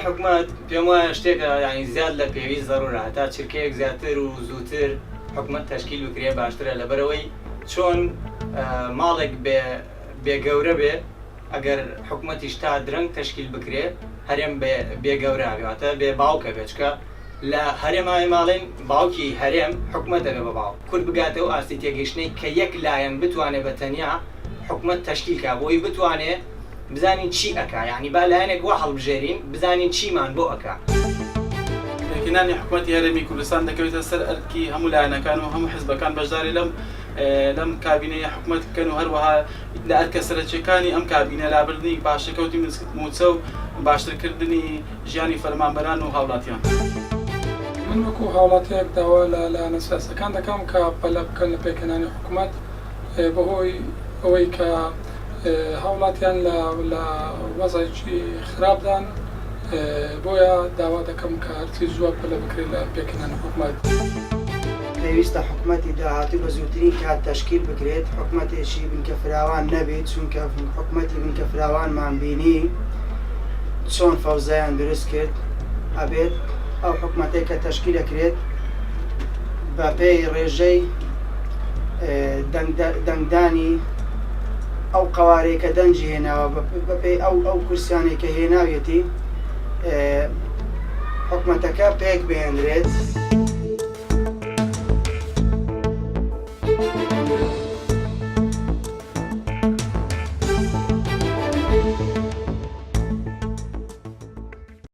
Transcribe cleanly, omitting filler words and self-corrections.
حکومت پێم وایە شتێکە یعنی زیاد لە پێویست ضرورە تا چرکەیەک زیاتر و زووتر حکومت تشکیل بکرێ باشترە لەبەرەوەی چۆن ماڵێک بێگەورە بێ ئەگەر حکومەتیش تا درەنگ تشکیل بکرێ هەرێم بێگەورە بێتە بێ باوکە بێچکە لە هەرێمای ماڵێن باوکی هەرێم حکومەت دەبێ بە باو کورد بگاتەوە ئاستی تێگەیشتنەی کە یەک لایەن بتوانێت بە تەنیا حکومت تشکیلکە بۆی بتوانێت بزانین چی ئەکا یعنی با لایەنێک وا هەڵبژێرین بزانین چیمان بۆ ئەکا. پێکهێنانی حکومەتی هەرێمی کوردستان دەکەوێتە سەر ئەرکی هەموو لایەنەکان و هەموو حیزبەکان بەشداری لەم کابینەیە حکومەت بکەن و هەروەها لە ئەرکە سەرچیەکانی ئەم کابینە لابردنی باشەکەوتی موچە و باشترکردنی ژیانی فەرمانبەران و هاوڵاتیان. من وەکو هاوڵاتیەک داوا لە لایەنە سیاسەکان دەکەم کە پەلە بکەن لە پێکهێنانی حکومەت بەهۆی ئەوەی کە هاوڵاتیان لە وەزایکی خراپدان بۆیە داوا دەکەم کە هەرچی زووە پەلە بکرێت لە پێکهێنانی حکومەت. پێویستە حکومەتی داهاتوو بە زووترین کات تشکیل بکرێت حکومەتێکی بنکە فراوان نەبێت چونکە حکومەتی بنکە فراوانمان بینی چۆن فەوزایان دروست کرد ئەبێت ئەو حکومەتەی کە تشکیل دەکرێت بە پێی ڕێژەی دەنگدانی ئەو قوارەی کە دەنجی هێناوە بەپێی ئەو کورسیانێک کە هێناویەتی حکومەتەکە پێک بهێنرێت.